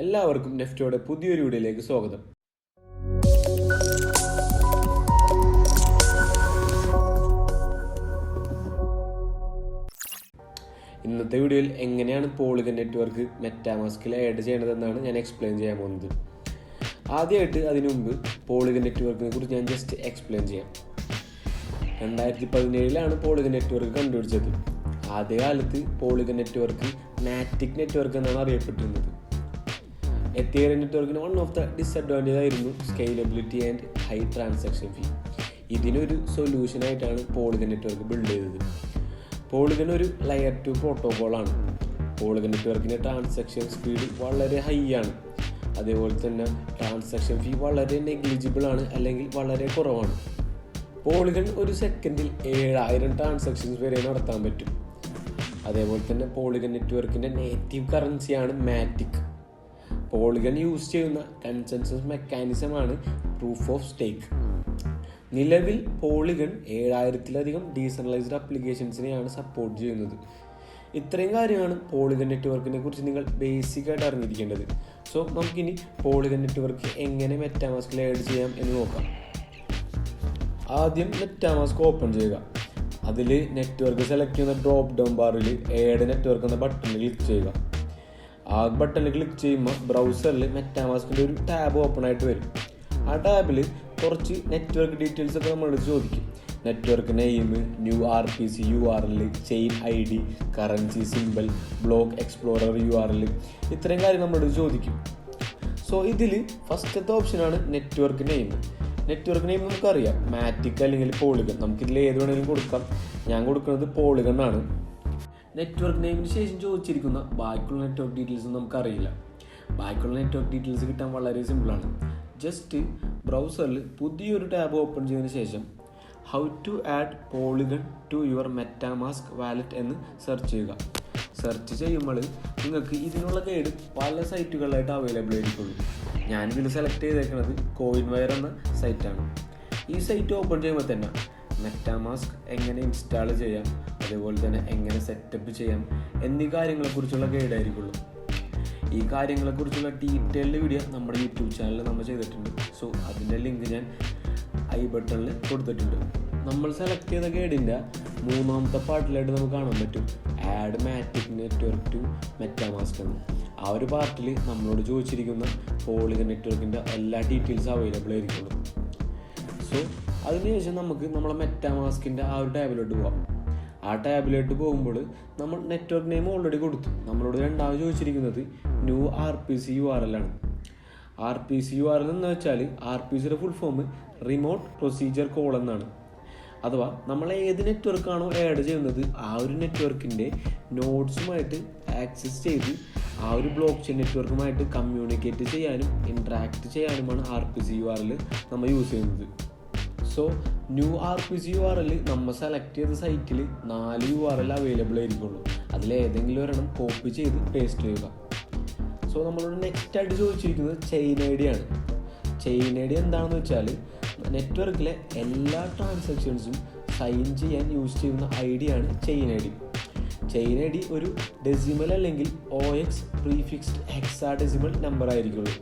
എല്ലാവർക്കും നെഫ്റ്റോയുടെ പുതിയൊരു വീഡിയോയിലേക്ക് സ്വാഗതം. ഇന്നത്തെ വീഡിയോയിൽ എങ്ങനെയാണ് പോളിഗൺ നെറ്റ്വർക്ക് മെറ്റാമാസ്കിൽ ആഡ് ചെയ്യേണ്ടതെന്നാണ് ഞാൻ എക്സ്പ്ലെയിൻ ചെയ്യാൻ പോകുന്നത്. ആദ്യമായിട്ട് അതിനു മുമ്പ് പോളിഗൺ നെറ്റ്വർക്കിനെ കുറിച്ച് ഞാൻ ജസ്റ്റ് എക്സ്പ്ലെയിൻ ചെയ്യാം. 2017 പോളിഗൺ നെറ്റ്വർക്ക് കണ്ടുപിടിച്ചത്. ആദ്യകാലത്ത് പോളിഗൺ നെറ്റ്വർക്ക് മാറ്റിക് നെറ്റ്വർക്ക് എന്നാണ് അറിയപ്പെട്ടിരുന്നത്. എത്തേറിയം നെറ്റ്വർക്കിന് വൺ ഓഫ് ദ ഡിസഡ്വാൻറ്റേജ് ആയിരുന്നു സ്കെയിലബിലിറ്റി ആൻഡ് ഹൈ ട്രാൻസാക്ഷൻ ഫീ. ഇതിനൊരു സൊല്യൂഷനായിട്ടാണ് പോളിഗൺ നെറ്റ്വർക്ക് ബിൽഡ് ചെയ്തത്. പോളിഗൺ ഒരു ലെയർ 2 പ്രോട്ടോക്കോളാണ്. പോളിഗൺ നെറ്റ്വർക്കിൻ്റെ ട്രാൻസാക്ഷൻ സ്പീഡ് വളരെ ഹൈ ആണ്. അതേപോലെ തന്നെ ട്രാൻസാക്ഷൻ ഫീ വളരെ നെഗ്ലിജിബിൾ ആണ്, അല്ലെങ്കിൽ വളരെ കുറവാണ്. പോളിഗൺ ഒരു സെക്കൻഡിൽ 7000 ട്രാൻസാക്ഷൻസ് വരെ നടത്താൻ പറ്റും. അതേപോലെ തന്നെ പോളിഗൺ നെറ്റ്വർക്കിൻ്റെ നേറ്റീവ് കറൻസിയാണ് മാറ്റിക്. പോളിഗൺ യൂസ് ചെയ്യുന്ന കൺസെൻസസ് മെക്കാനിസമാണ് പ്രൂഫ് ഓഫ് സ്റ്റേക്ക്. നിലവിൽ പോളിഗൺ 7000-ലധികം ഡീസെൻട്രലൈസ്ഡ് ആപ്ലിക്കേഷൻസിനെയാണ് സപ്പോർട്ട് ചെയ്യുന്നത്. ഇത്രയും കാര്യമാണ് പോളിഗൺ നെറ്റ്വർക്കിനെ കുറിച്ച് നിങ്ങൾ ബേസിക്കായിട്ട് അറിഞ്ഞിരിക്കേണ്ടത്. സോ നമുക്കിനി പോളിഗൺ നെറ്റ്വർക്ക് എങ്ങനെ മെറ്റാമാസ്കിൽ ആഡ് ചെയ്യാം എന്ന് നോക്കാം. ആദ്യം മെറ്റാമാസ്ക് ഓപ്പൺ ചെയ്യുക. അതിൽ നെറ്റ്വർക്ക് സെലക്ട് ചെയ്യുന്ന ഡ്രോപ്പ് ഡൗൺ ബാറിൽ ആഡ് നെറ്റ്വർക്ക് എന്ന ബട്ടണിൽ ക്ലിക്ക് ചെയ്യുക. ആ ബട്ടണിൽ ക്ലിക്ക് ചെയ്യുമ്പോൾ ബ്രൗസറിൽ മെറ്റാമാസ്കിൻ്റെ ഒരു ടാബ് ഓപ്പൺ ആയിട്ട് വരും. ആ ടാബിൽ കുറച്ച് നെറ്റ്വർക്ക് ഡീറ്റെയിൽസ് ഒക്കെ നമ്മളോട് ചോദിക്കും. Network name, new RPC URL, chain ID, currency simple, block explorer URL, ഇത്രയും കാര്യം നമ്മളോട് ചോദിക്കും. സോ ഇതിൽ ഫസ്റ്റത്തെ ഓപ്ഷനാണ് നെറ്റ്വർക്ക് നെയിം. നെറ്റ്വർക്ക് നെയിം നമുക്കറിയാം, മാറ്റിക് അല്ലെങ്കിൽ പോളിഗൺ. നമുക്കിതിൽ ഏത് വേണമെങ്കിലും കൊടുക്കാം. ഞാൻ കൊടുക്കുന്നത് പോളിഗൺ ആണ്. നെറ്റ്വർക്ക് നെയിമിന് ശേഷം ചോദിച്ചിരിക്കുന്ന ബാക്കിയുള്ള നെറ്റ്വർക്ക് ഡീറ്റെയിൽസ് നമുക്കറിയില്ല. ബാക്കിയുള്ള നെറ്റ്വർക്ക് ഡീറ്റെയിൽസ് കിട്ടാൻ വളരെ സിമ്പിളാണ്. ജസ്റ്റ് ബ്രൗസറിൽ പുതിയൊരു ടാബ് ഓപ്പൺ ചെയ്തതിന് ശേഷം how to add Polygon to your MetaMask wallet എന്ന് സെർച്ച് ചെയ്യുക. സെർച്ച് ചെയ്യുമ്പോൾ നിങ്ങൾക്ക് ഇതിനുള്ള ഗൈഡ് പല സൈറ്റുകളിലായിട്ട് അവൈലബിൾ ആയിരിക്കുള്ളൂ. ഞാനിതിൽ സെലക്ട് ചെയ്തേക്കുന്നത് കോയിൻവയർ എന്ന സൈറ്റാണ്. ഈ സൈറ്റ് ഓപ്പൺ ചെയ്യുമ്പോൾ തന്നെ മെറ്റാമാസ്ക് എങ്ങനെ ഇൻസ്റ്റാൾ ചെയ്യാം, അതേപോലെ തന്നെ എങ്ങനെ സെറ്റപ്പ് ചെയ്യാം എന്നീ കാര്യങ്ങളെക്കുറിച്ചുള്ള ഗൈഡ് ആയിരിക്കുള്ളൂ. ഈ കാര്യങ്ങളെക്കുറിച്ചുള്ള ഡീറ്റെയിൽഡ് വീഡിയോ നമ്മുടെ യൂട്യൂബ് ചാനലിൽ നമ്മൾ ചെയ്തിട്ടുണ്ട്. സോ അതിൻ്റെ ലിങ്ക് ഞാൻ ഐ ബട്ടണിൽ കൊടുത്തിട്ടുണ്ട്. നമ്മൾ സെലക്ട് ചെയ്ത ഗൈഡിൻ്റെ 3ാമത്തെ പാർട്ടിലായിട്ട് നമുക്ക് കാണാൻ പറ്റും add Matic network to MetaMask എന്ന്. ആ ഒരു പാർട്ടിൽ നമ്മളോട് ചോദിച്ചിരിക്കുന്ന പോളിഗൺ നെറ്റ്വർക്കിൻ്റെ എല്ലാ ഡീറ്റെയിൽസും അവൈലബിൾ ആയിരിക്കുള്ളൂ. സോ അതിനുശേഷം നമുക്ക് നമ്മളെ മെറ്റാമാസ്കിൻ്റെ ആ ഒരു ടാബിലോട്ട് പോകാം. ആ ടാബിലോട്ട് പോകുമ്പോൾ നമ്മൾ നെറ്റ്വർക്ക് നെയിം ഓൾറെഡി കൊടുത്തു. നമ്മളോട് രണ്ടാമത് ചോദിച്ചിരിക്കുന്നത് ന്യൂ RPC URL ആണ്. RPC URL എന്ന് വെച്ചാൽ RPCയുടെ full form remote procedure call എന്നാണ്. അഥവാ നമ്മൾ ഏത് നെറ്റ്വർക്കാണോ ആഡ് ചെയ്യുന്നത് ആ ഒരു നെറ്റ്വർക്കിൻ്റെ നോഡ്സുമായിട്ട് ആക്സസ് ചെയ്ത് ആ ഒരു ബ്ലോക്ക് ചെയിൻ നെറ്റ്വർക്കുമായിട്ട് കമ്മ്യൂണിക്കേറ്റ് ചെയ്യാനും ഇൻട്രാക്ട് ചെയ്യാനുമാണ് RPC URL നമ്മൾ യൂസ് ചെയ്യുന്നത്. സോ ന്യൂ RPC URL നമ്മൾ സെലക്ട് ചെയ്ത സൈറ്റിൽ 4 URL അവൈലബിൾ ആയിരിക്കുള്ളൂ. അതിലേതെങ്കിലും ഒരെണ്ണം കോപ്പി ചെയ്ത് പേസ്റ്റ് ചെയ്യുക. സോ നമ്മളോട് നെക്സ്റ്റ് ആയിട്ട് ചോദിച്ചിരിക്കുന്നത് ചെയിൻ ID ആണ്. ചെയിൻ ID എന്താണെന്ന് വെച്ചാൽ നെറ്റ്വർക്കിലെ എല്ലാ ട്രാൻസാക്ഷൻസും സൈൻ ചെയ്യാൻ യൂസ് ചെയ്യുന്ന ID ആണ് ചെയിൻ ID. ചെയിൻ ID ഒരു ഡെസിമൽ അല്ലെങ്കിൽ OX പ്രീഫിക്സ്ഡ് ഹെക്സാഡെസിമൽ നമ്പർ ആയിരിക്കുള്ളൂ.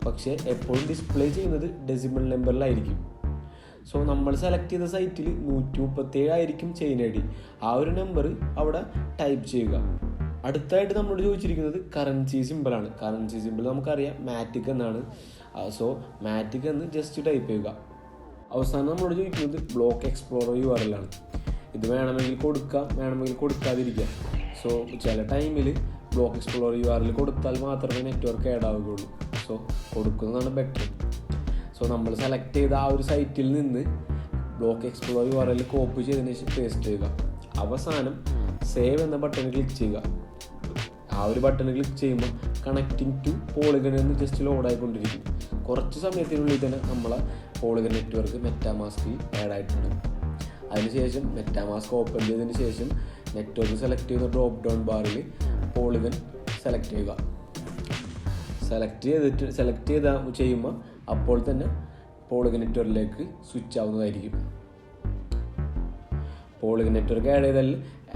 പക്ഷേ എപ്പോഴും ഡിസ്പ്ലേ ചെയ്യുന്നത് ഡെസിമൽ നമ്പറിലായിരിക്കും. സോ നമ്മൾ സെലക്ട് ചെയ്ത സൈറ്റിൽ 137 ആയിരിക്കും ചെയിൻ ID. ആ ഒരു നമ്പർ അവിടെ ടൈപ്പ് ചെയ്യുക. അടുത്തായിട്ട് നമ്മളോട് ചോദിച്ചിരിക്കുന്നത് കറൻസി സിമ്പിളാണ്. കറൻസി സിമ്പിൾ നമുക്കറിയാം മാറ്റിക് എന്നാണ്. സോ മാറ്റിക് എന്ന് ജസ്റ്റ് ടൈപ്പ് ചെയ്യുക. അവസാനം നമ്മളോട് ചോദിക്കുന്നത് ബ്ലോക്ക് എക്സ്പ്ലോറർ URL ആണ്. ഇത് വേണമെങ്കിൽ കൊടുക്കാം, വേണമെങ്കിൽ കൊടുക്കാതിരിക്കാം. സോ ചില ടൈമിൽ ബ്ലോക്ക് എക്സ്പ്ലോറർ URL കൊടുത്താൽ മാത്രമേ നെറ്റ്വർക്ക് ആഡ് ആവുകയുള്ളൂ. സോ കൊടുക്കുന്നതാണ് ബെറ്റർ. സോ നമ്മൾ സെലക്ട് ചെയ്ത ആ ഒരു സൈറ്റിൽ നിന്ന് ബ്ലോക്ക് എക്സ്പ്ലോറർ URL കോപ്പി ചെയ്തതിന് ശേഷം പേസ്റ്റ് ചെയ്യുക. അവസാനം സേവ് എന്ന ബട്ടണിൽ ക്ലിക്ക് ചെയ്യുക. ആ ഒരു ബട്ടണിൽ ക്ലിക്ക് ചെയ്യുമ്പോൾ കണക്റ്റിംഗ് ടു പോളിഗൺ എന്ന് ജസ്റ്റ് ലോഡ് ആയിക്കൊണ്ടിരിക്കും. കുറച്ച് സമയത്തിനുള്ളിൽ തന്നെ നമ്മളെ പോളിഗൺ നെറ്റ്വർക്ക് മെറ്റാമാസ്കിൽ ആഡ് ആയിട്ടുണ്ട്. അതിനുശേഷം മെറ്റാമാസ്ക് ഓപ്പൺ ചെയ്തതിന് ശേഷം നെറ്റ്വർക്ക് സെലക്ട് ചെയ്യുന്ന ഡ്രോപ്പ് ഡൗൺ ബാറിൽ പോളിഗൺ സെലക്ട് ചെയ്യുക. സെലക്ട് ചെയ്യുമ്പോൾ അപ്പോൾ തന്നെ പോളിഗൺ നെറ്റ്വർക്കിലേക്ക് സ്വിച്ച് ആവുന്നതായിരിക്കും. പോളിഗൺ നെറ്റ്വർക്ക് ആഡ് ചെയ്താൽ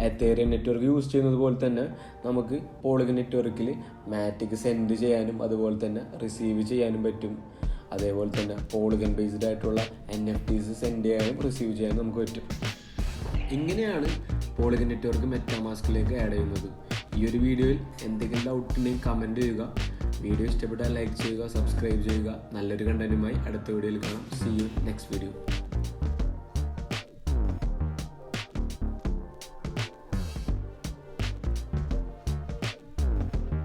എത്തേറിയം നെറ്റ്വർക്ക് യൂസ് ചെയ്യുന്നത് പോലെ തന്നെ നമുക്ക് പോളിഗൺ നെറ്റ്വർക്കിൽ മാറ്റിക് സെൻഡ് ചെയ്യാനും അതുപോലെ തന്നെ റിസീവ് ചെയ്യാനും പറ്റും. അതേപോലെ തന്നെ പോളിഗൺ ബേസ്ഡ് ആയിട്ടുള്ള NFTs സെൻഡ് ചെയ്യാനും റിസീവ് ചെയ്യാനും നമുക്ക് പറ്റും. ഇങ്ങനെയാണ് പോളിഗൺ നെറ്റ്വർക്ക് മെറ്റാമാസ്കിലേക്ക് ആഡ് ചെയ്യുന്നത്. ഈ ഒരു വീഡിയോയിൽ എന്തെങ്കിലും ഡൗട്ട് ഉണ്ടെങ്കിൽ കമൻറ്റ് ചെയ്യുക. വീഡിയോ ഇഷ്ടപ്പെട്ടാൽ ലൈക്ക് ചെയ്യുക, സബ്സ്ക്രൈബ് ചെയ്യുക. നല്ലൊരു കണ്ടന്റുമായി അടുത്ത വീഡിയോയിൽ കാണാം. See you next video.